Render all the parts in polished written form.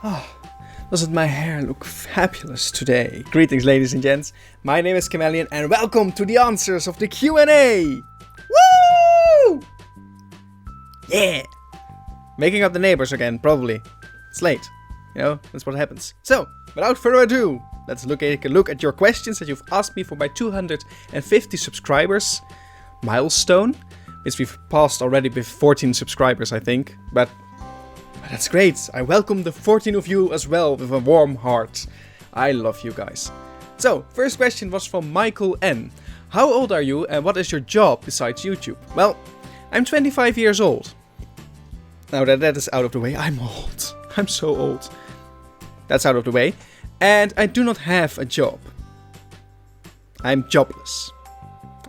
Oh, doesn't my hair look fabulous today? Greetings, ladies and gents. My name is Chameleon, and welcome to the answers of the Q&A. Woo! Yeah! Making up the neighbors again, probably. It's late. You know, that's what happens. So, without further ado, let's take a look at your questions that you've asked me for my 250 subscribers milestone, which we've passed already with 14 subscribers, I think. But that's great. I welcome the 14 of you as well with a warm heart. I love you guys. So, first question was from Michael N. How old are you and what is your job besides YouTube? Well, I'm 25 years old. Now that is out of the way, I'm old. I'm so old. That's out of the way. And I do not have a job. I'm jobless.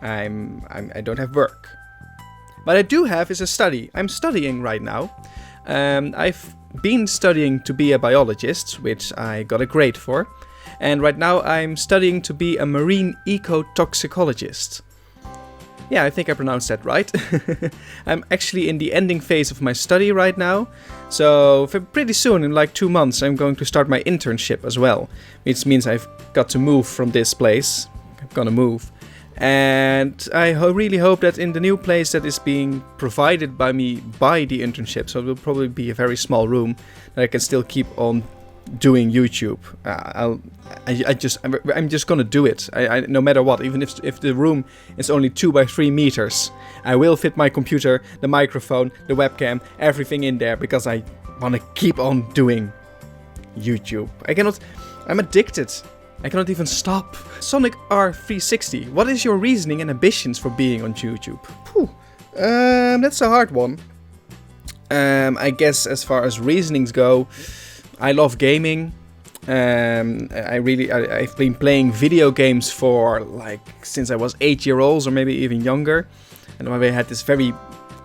I don't have work. What I do have is a study. I'm studying right now. I've been studying to be a biologist, which I got a grade for. And right now I'm studying to be a marine ecotoxicologist. Yeah, I think I pronounced that right. I'm actually in the ending phase of my study right now. So pretty soon, in like 2 months, I'm going to start my internship as well. Which means I've got to move from this place. I'm gonna move. And I really hope that in the new place that is being provided by me by the internship, so it will probably be a very small room, that I can still keep on doing YouTube. I'm just gonna do it. No matter what, even if the room is only 2 by 3 meters, I will fit my computer, the microphone, the webcam, everything in there because I want to keep on doing YouTube. I'm addicted. I cannot even stop. Sonic R360, what is your reasoning and ambitions for being on YouTube? That's a hard one. I guess as far as reasonings go, I love gaming. I've been playing video games for since I was 8 years old or maybe even younger. And when we had this very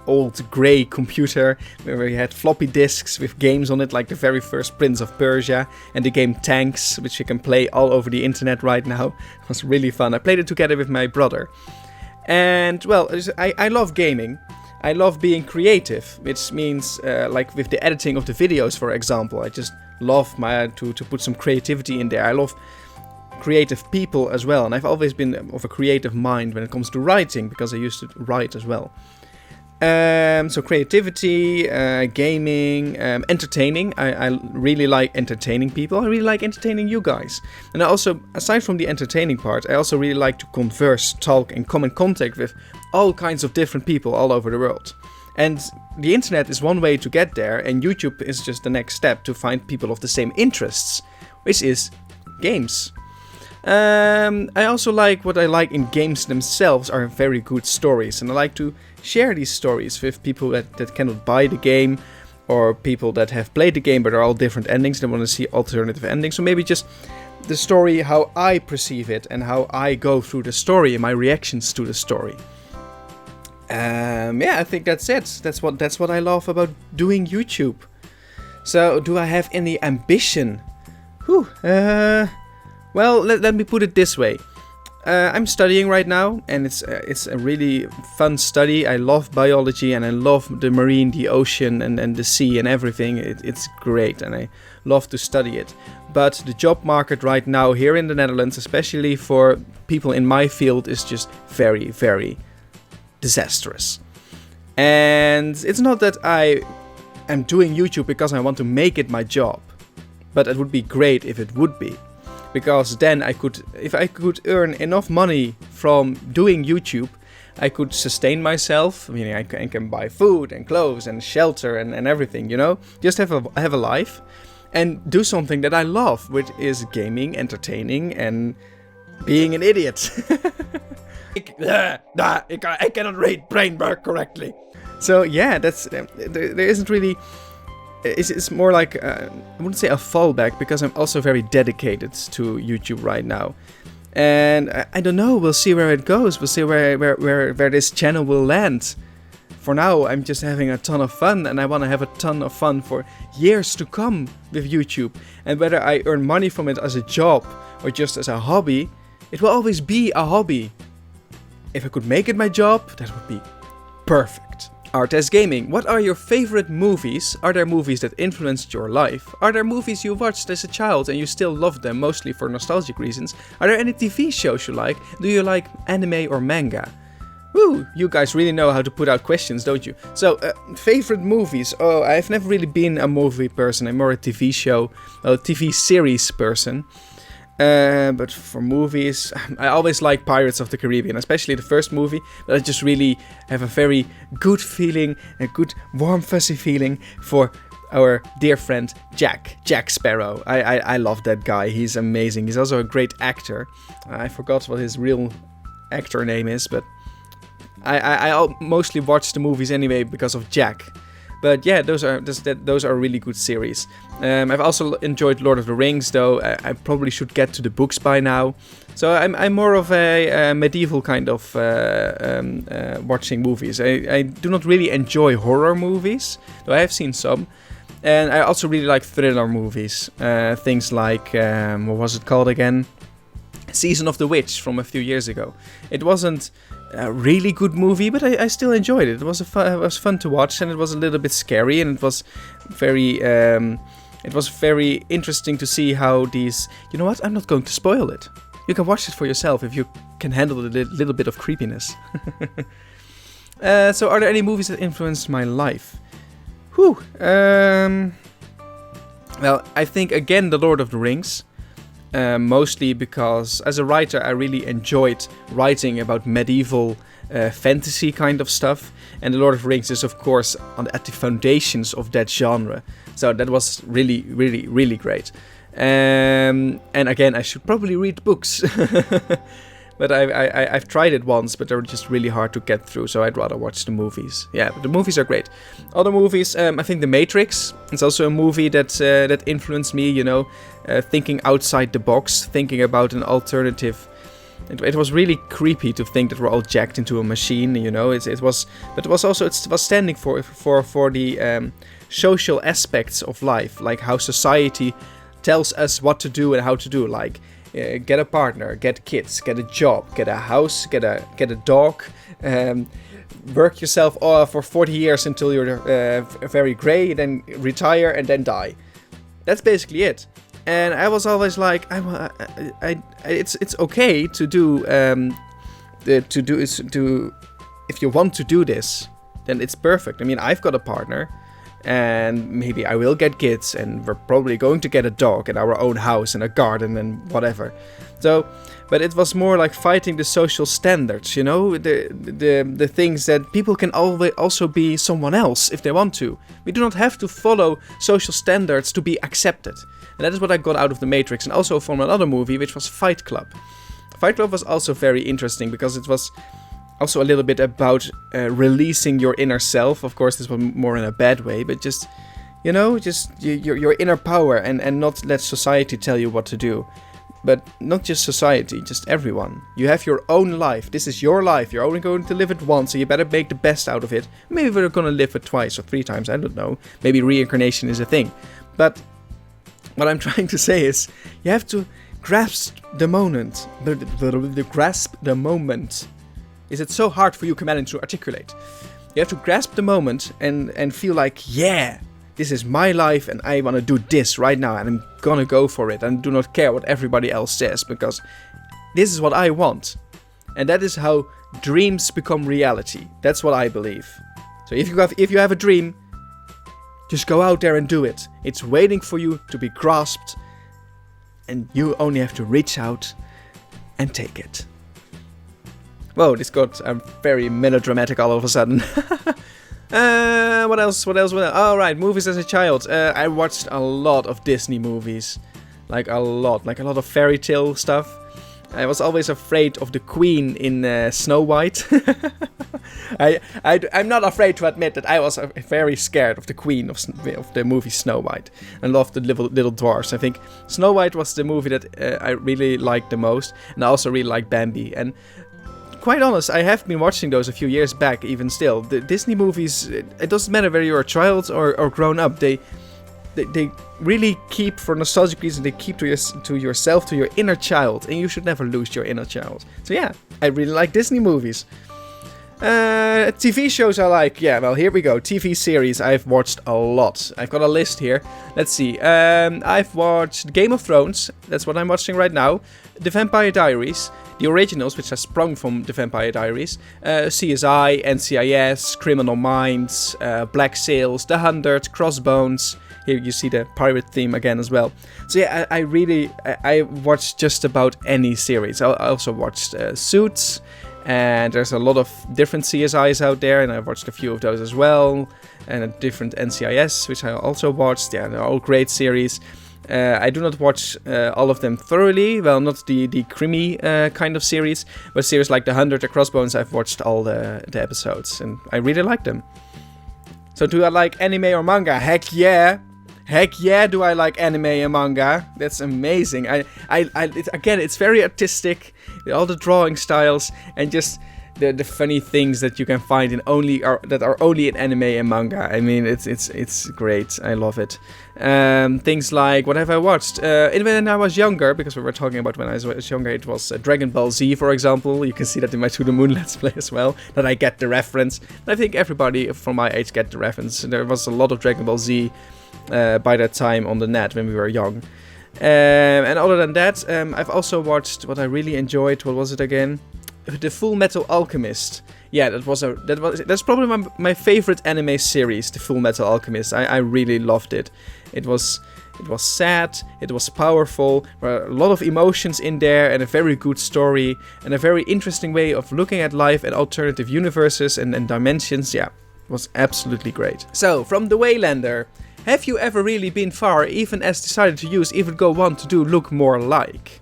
old grey computer where we had floppy disks with games on it, like the very first Prince of Persia and the game Tanks, which you can play all over the internet right now. It was really fun. I played it together with my brother. And well, I love gaming. I love being creative, which means like with the editing of the videos, for example. I just love to put some creativity in there. I love creative people as well, and I've always been of a creative mind when it comes to writing, because I used to write as well. So creativity, gaming, entertaining. I really like entertaining people. I really like entertaining you guys. And I also, aside from the entertaining part, I also really like to converse, talk, and come in contact with all kinds of different people all over the world. And the internet is one way to get there, and YouTube is just the next step to find people of the same interests, which is games. I also like what I like in games themselves are very good stories, and I like to share these stories with people that cannot buy the game, or people that have played the game but are all different endings. They want to see alternative endings, so maybe just the story, how I perceive it and how I go through the story and my reactions to the story. Yeah, I think that's it. That's what I love about doing YouTube. So, do I have any ambition? Well, let me put it this way. I'm studying right now, and it's a really fun study. I love biology, and I love the marine, the ocean, and the sea, and everything. It's great, and I love to study it. But the job market right now here in the Netherlands, especially for people in my field, is just very, very disastrous. And it's not that I am doing YouTube because I want to make it my job, but it would be great if it would be. Because then if I could earn enough money from doing YouTube, I could sustain myself. Meaning I can buy food and clothes and shelter and everything, you know? Just have a life and do something that I love, which is gaming, entertaining, and being an idiot. I cannot read brain work correctly. So yeah, that's there isn't really... It's more like, I wouldn't say a fallback, because I'm also very dedicated to YouTube right now. And I don't know, we'll see where it goes. We'll see where this channel will land. For now, I'm just having a ton of fun, and I want to have a ton of fun for years to come with YouTube. And whether I earn money from it as a job or just as a hobby, it will always be a hobby. If I could make it my job, that would be perfect. Art as gaming. What are your favorite movies? Are there movies that influenced your life? Are there movies you watched as a child and you still love them, mostly for nostalgic reasons? Are there any TV shows you like? Do you like anime or manga? Woo, you guys really know how to put out questions, don't you? So, favorite movies. Oh, I've never really been a movie person. I'm more a TV TV series person. But for movies, I always like Pirates of the Caribbean, especially the first movie. But I just really have a very good feeling, a good warm fuzzy feeling for our dear friend Jack Sparrow. I love that guy. He's amazing. He's also a great actor. I forgot what his real actor name is, but I mostly watch the movies anyway because of Jack. But yeah, those are really good series. I've also enjoyed Lord of the Rings, though I probably should get to the books by now. So I'm more of a medieval kind of watching movies. I do not really enjoy horror movies, though I have seen some. And I also really like thriller movies. Things like, what was it called again? Season of the Witch from a few years ago. It wasn't a really good movie, but I still enjoyed it. It was fun to watch, and it was a little bit scary, and it was very interesting to see how these. You know what? I'm not going to spoil it. You can watch it for yourself if you can handle a little bit of creepiness. So, are there any movies that influenced my life? Whew. Well, I think again The Lord of the Rings. Mostly because as a writer I really enjoyed writing about medieval fantasy kind of stuff, and The Lord of the Rings is of course at the foundations of that genre, so that was really, really, really great. And again, I should probably read books. But I've tried it once, but they're just really hard to get through, so I'd rather watch the movies. Yeah, but the movies are great. Other movies, I think The Matrix. It's also a movie that influenced me, you know, thinking outside the box, thinking about an alternative. It was really creepy to think that we're all jacked into a machine, you know. It was standing for the social aspects of life, like how society tells us what to do and how to do, like. Get a partner, get kids, get a job, get a house, get a dog, work yourself for 40 years until you're very grey, then retire and then die. That's basically it. And I was always like, it's okay to do if you want to do this, then it's perfect. I mean, I've got a partner. And maybe I will get kids, and we're probably going to get a dog and our own house and a garden and whatever. So, but it was more like fighting the social standards, you know, the things that people can always also be someone else if they want to. We do not have to follow social standards to be accepted. And that is what I got out of The Matrix, and also from another movie, which was Fight Club. Fight Club was also very interesting because it was also a little bit about releasing your inner self. Of course, this was more in a bad way, but just, you know, just your inner power and not let society tell you what to do. But not just society, just everyone. You have your own life. This is your life. You're only going to live it once, so you better make the best out of it. Maybe we're going to live it twice or 3 times, I don't know. Maybe reincarnation is a thing. But what I'm trying to say is, you have to grasp the moment. Grasp the moment. Is it so hard for you, Kamelin, to articulate? You have to grasp the moment and feel like, yeah, this is my life and I want to do this right now and I'm gonna go for it and do not care what everybody else says because this is what I want. And that is how dreams become reality. That's what I believe. So if you have a dream, just go out there and do it. It's waiting for you to be grasped and you only have to reach out and take it. Whoa, this got very melodramatic all of a sudden. What else? Oh, right, movies as a child. I watched a lot of Disney movies. Like a lot of fairy tale stuff. I was always afraid of the queen in Snow White. I'm not afraid to admit that I was very scared of the queen of the movie Snow White. I loved the little dwarfs. I think Snow White was the movie that I really liked the most. And I also really liked Bambi. And quite honest, I have been watching those a few years back, even still. The Disney movies, it doesn't matter whether you're a child or grown up, they really keep, for nostalgic reasons, they keep to yourself, to your inner child, and you should never lose your inner child. So yeah, I really like Disney movies. TV shows I like. Yeah, well, here we go. TV series I've watched a lot. I've got a list here. Let's see. I've watched Game of Thrones. That's what I'm watching right now. The Vampire Diaries. The originals, which are sprung from The Vampire Diaries. CSI, NCIS, Criminal Minds, Black Sails, The 100, Crossbones. Here you see the pirate theme again as well. So yeah, I watched just about any series. I also watched Suits. And there's a lot of different CSIs out there, and I've watched a few of those as well. And a different NCIS, which I also watched. Yeah, they're all great series. I do not watch all of them thoroughly. Well, not the creamy kind of series, but series like The 100, The Crossbones, I've watched all the episodes, and I really like them. So do I like anime or manga? Heck yeah! Heck yeah, do I like anime and manga. That's amazing. Again, it's very artistic. All the drawing styles and just the funny things that you can find in that are only in anime and manga. I mean, it's great. I love it. Things like, what have I watched? When I was younger, because we were talking about when I was younger, it was Dragon Ball Z, for example. You can see that in my To the Moon Let's Play as well, that I get the reference. I think everybody from my age get the reference. There was a lot of Dragon Ball Z by that time on the net when we were young. And other than that, I've also watched what I really enjoyed. What was it again? The Full Metal Alchemist. Yeah, that's probably my favorite anime series, The Full Metal Alchemist. I really loved it. It was sad, it was powerful, there were a lot of emotions in there, and a very good story, and a very interesting way of looking at life and alternative universes and dimensions. Yeah, it was absolutely great. So, from the Waylander. Have you ever really been far, even as decided to use Even Go 1 to do look more like?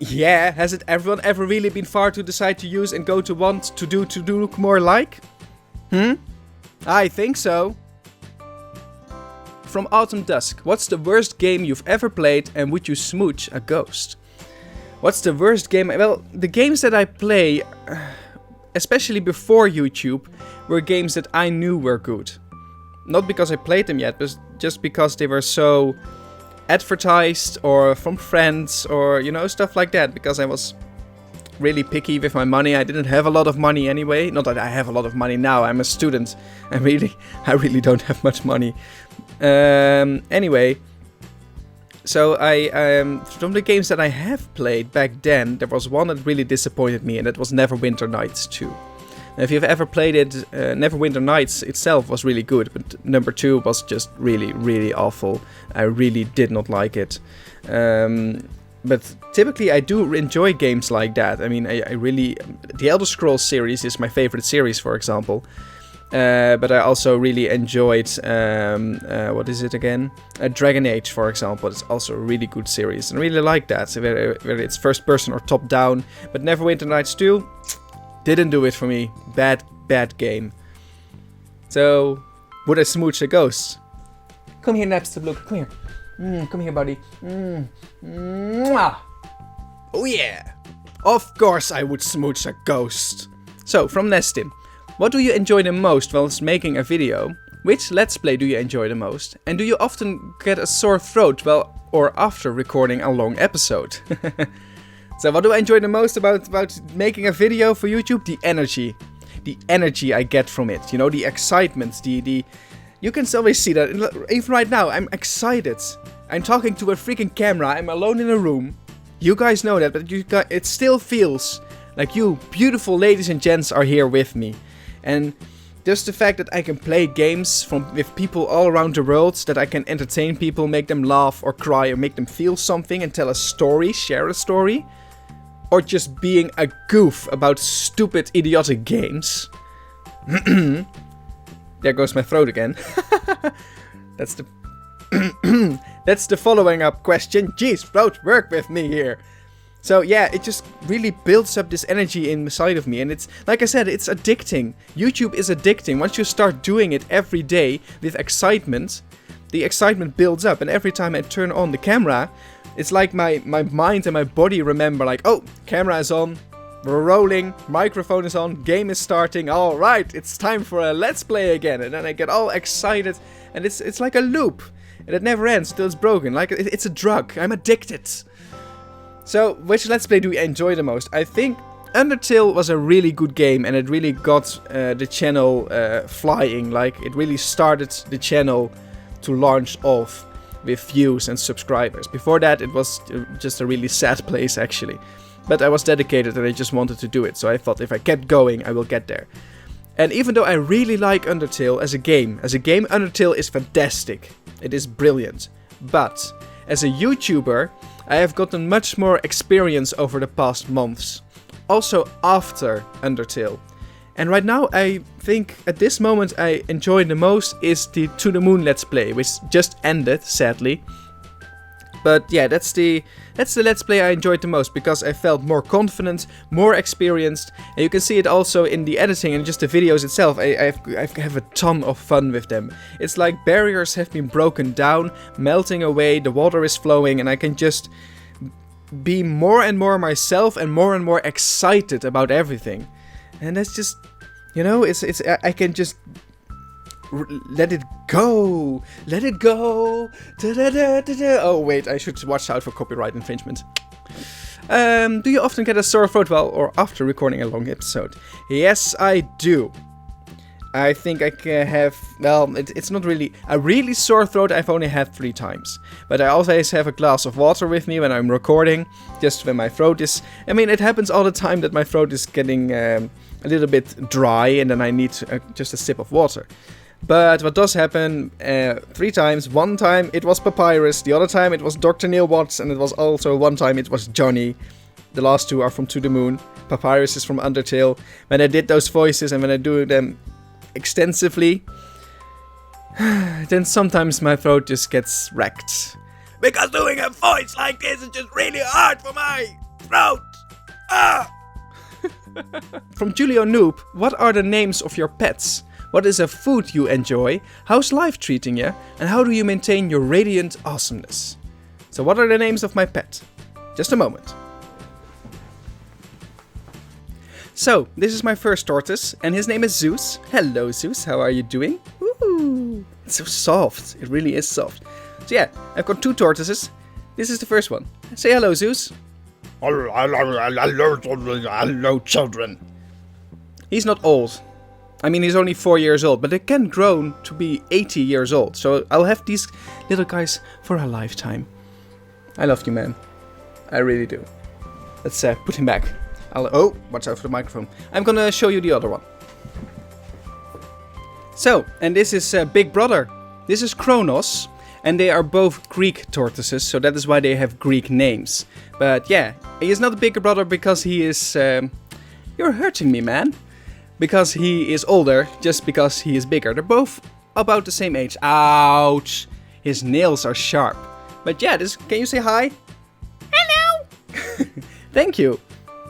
Yeah, has it everyone ever really been far to decide to use and go to want to do look more like? I think so. From Autumn Dusk, what's the worst game you've ever played and would you smooch a ghost? What's the worst game? Well, the games that I play, especially before YouTube, were games that I knew were good. Not because I played them yet, but just because they were so advertised or from friends or, stuff like that. Because I was really picky with my money. I didn't have a lot of money anyway. Not that I have a lot of money now. I'm a student. I really don't have much money. Anyway, so from the games that I have played back then, there was one that really disappointed me, and that was Neverwinter Nights 2. If you've ever played it, Neverwinter Nights itself was really good, but number 2 was just really, really awful. I really did not like it. But typically I do enjoy games like that. I mean, I really... The Elder Scrolls series is my favorite series, for example. But I also really enjoyed... what is it again? Dragon Age, for example. It's also a really good series. And I really like that, whether it's first person or top down. But Neverwinter Nights 2... didn't do it for me. Bad game. So, would I smooch a ghost? Come here, Napstablook. Come here. Come here, buddy. Mwah. Oh yeah. Of course I would smooch a ghost. So, from Nestin. What do you enjoy the most whilst making a video? Which Let's Play do you enjoy the most? And do you often get a sore throat while or after recording a long episode? So what do I enjoy the most about making a video for YouTube? The energy. The energy I get from it. The excitement. You can always see that. Even right now, I'm excited. I'm talking to a freaking camera. I'm alone in a room. You guys know that, but it still feels like you beautiful ladies and gents are here with me. And just the fact that I can play games with people all around the world, that I can entertain people, make them laugh or cry or make them feel something and tell a story, share a story. Or just being a goof about stupid, idiotic games. There goes my throat again. That's the following up question. Jeez, throat, work with me here. So yeah, it just really builds up this energy inside of me. And it's, like I said, it's addicting. YouTube is addicting. Once you start doing it every day with excitement, the excitement builds up. And every time I turn on the camera... it's like my mind and my body remember, like, oh, camera is on, we're rolling, microphone is on, game is starting, alright, it's time for a Let's Play again. And then I get all excited, and it's like a loop, and it never ends until it's broken, like it's a drug, I'm addicted. So, which Let's Play do you enjoy the most? I think Undertale was a really good game, and it really got the channel flying. Like, it really started the channel to launch off with views and subscribers. Before that, it was just a really sad place, actually. But I was dedicated and I just wanted to do it, so I thought if I kept going, I will get there. And even though I really like Undertale as a game, Undertale is fantastic. It is brilliant. But as a YouTuber, I have gotten much more experience over the past months. Also after Undertale. And right now, I think at this moment I enjoy the most is the To the Moon Let's Play, which just ended, sadly. But yeah, that's the Let's Play I enjoyed the most, because I felt more confident, more experienced. And you can see it also in the editing and just the videos itself. I have a ton of fun with them. It's like barriers have been broken down, melting away, the water is flowing, and I can just be more and more myself and more excited about everything. And that's just, you know, I can just let it go. Let it go. Da-da-da-da-da. Oh, wait, I should watch out for copyright infringement. Do you often get a sore throat while or after recording a long episode? Yes, I do. I think I can have, well, it's not really a really sore throat. I've only had 3 times. But I always have a glass of water with me when I'm recording, just when my throat is, I mean, it happens all the time that my throat is getting a little bit dry, and then I need just a sip of water. But what does happen 3 times, one time it was Papyrus, the other time it was Dr. Neil Watts, and it was also one time it was Johnny. The last 2 are from To the Moon. Papyrus is from Undertale. When I did those voices and when I do them extensively, then sometimes my throat just gets wrecked. Because doing a voice like this is just really hard for my throat! Ah! From Julio Noob, what are the names of your pets? What is a food you enjoy? How's life treating you? And how do you maintain your radiant awesomeness? So what are the names of my pet? Just a moment. So, this is my first tortoise, and his name is Zeus. Hello Zeus, how are you doing? Woo! It's so soft, it really is soft. So yeah, I've got 2 tortoises. This is the first one. Say hello Zeus. Hello children. He's not old. I mean, he's only 4 years old, but they can grow to be 80 years old. So I'll have these little guys for a lifetime. I love you, man. I really do. Let's put him back. Oh, watch out for the microphone. I'm gonna show you the other one. So, and this is Big Brother. This is Kronos, and they are both Greek tortoises, so that is why they have Greek names. But yeah, he is not a bigger brother because he is... You're hurting me, man. Because he is older, just because he is bigger. They're both about the same age. Ouch! His nails are sharp. But yeah, can you say hi? Hello! Thank you.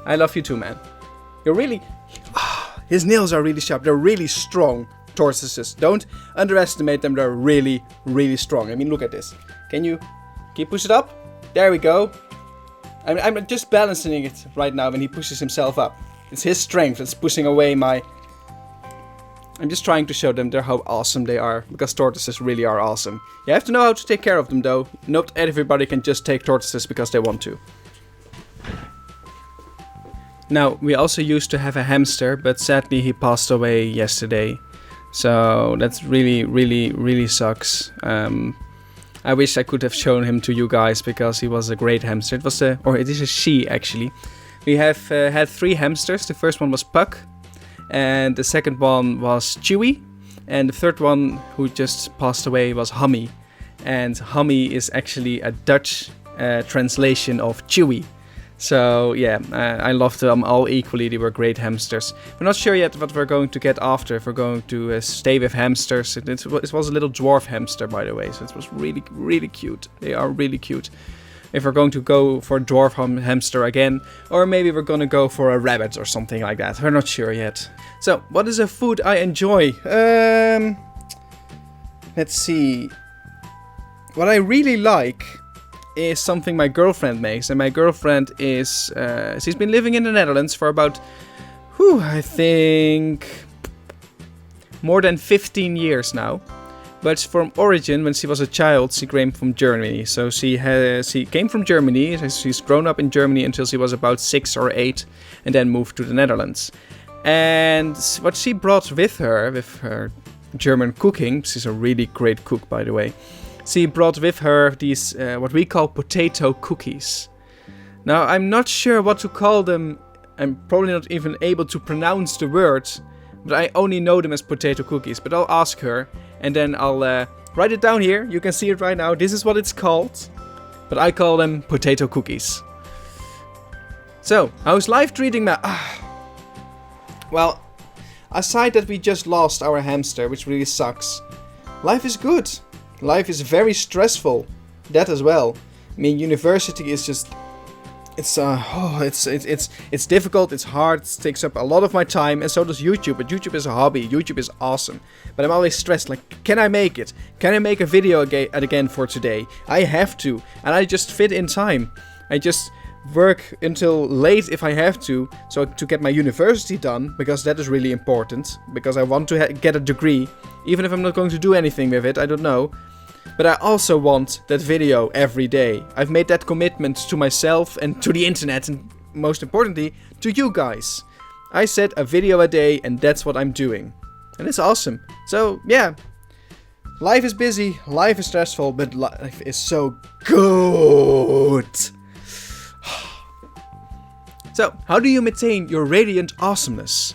I love you too, man. You're really... his nails are really sharp. They're really strong tortoises. Don't underestimate them. They're really, really strong. I mean, look at this. Can you push it up? There we go. I'm just balancing it right now when he pushes himself up. It's his strength that's pushing away my... I'm just trying to show them how awesome they are. Because tortoises really are awesome. You have to know how to take care of them though. Not everybody can just take tortoises because they want to. Now, we also used to have a hamster, but sadly he passed away yesterday. So that's really, really, really sucks. I wish I could have shown him to you guys because he was a great hamster. It is a she actually. We have had 3 hamsters. The first one was Puck, and the second one was Chewy, and the third one who just passed away was Hummy. And Hummy is actually a Dutch translation of Chewy. So yeah, I loved them all equally. They were great hamsters. We're not sure yet what we're going to get after. If we're going to stay with hamsters. It was a little dwarf hamster, by the way. So it was really, really cute. They are really cute. If we're going to go for a dwarf hamster again. Or maybe we're going to go for a rabbit or something like that. We're not sure yet. So, what is a food I enjoy? Let's see. What I really like is something my girlfriend makes, and my girlfriend is she's been living in the Netherlands for about I think more than 15 years now, But from origin, when she was a child, she came from Germany. So she came from Germany. She's grown up in Germany until she was about 6 or 8, and then moved to the Netherlands. And what she brought with her German cooking, she's a really great cook, by the way. She brought with her these what we call potato cookies. Now, I'm not sure what to call them. I'm probably not even able to pronounce the words, but I only know them as potato cookies. But I'll ask her, and then I'll write it down here. You can see it right now. This is what it's called, but I call them potato cookies. So, how's life treating me? Well, aside that we just lost our hamster, which really sucks, life is good. Life is very stressful. That as well. I mean, university is just... It's difficult, it's hard, it takes up a lot of my time, and so does YouTube. But YouTube is a hobby, YouTube is awesome. But I'm always stressed, like, can I make it? Can I make a video again for today? I have to, and I just fit in time. I just work until late if I have to, so to get my university done, because that is really important, because I want to get a degree, even if I'm not going to do anything with it, I don't know. But I also want that video every day. I've made that commitment to myself and to the internet, and most importantly, to you guys. I said a video a day, and that's what I'm doing. And it's awesome. So, yeah. Life is busy, life is stressful, but life is so good. So, how do you maintain your radiant awesomeness?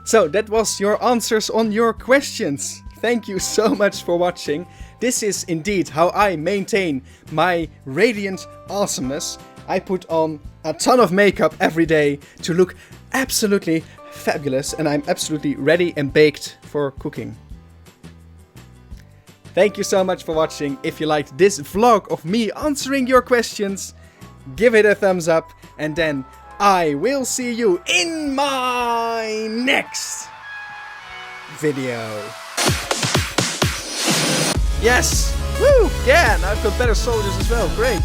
So that was your answers on your questions. Thank you so much for watching. This is indeed how I maintain my radiant awesomeness. I put on a ton of makeup every day to look absolutely fabulous, and I'm absolutely ready and baked for cooking. Thank you so much for watching. If you liked this vlog of me answering your questions, give it a thumbs up, and then I will see you in my next video. Yes! Woo! Yeah, now I've got better soldiers as well. Great.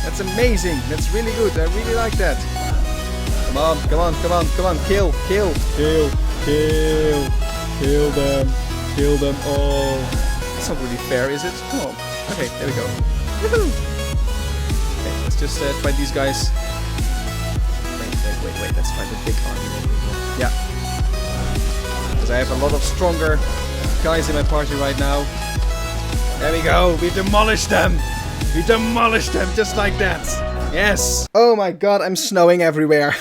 That's amazing. That's really good. I really like that. Come on, come on, come on, come on. Kill, kill, kill, kill. Kill them. Kill them all. That's not really fair, is it? Come on. Okay, there we go. Woohoo! Okay, let's just fight these guys. Wait, let's fight the big army. Yeah. Because I have a lot of stronger guys in my party right now. There we go. We demolished them. We demolished them just like that. Yes. Oh my god, I'm snowing everywhere.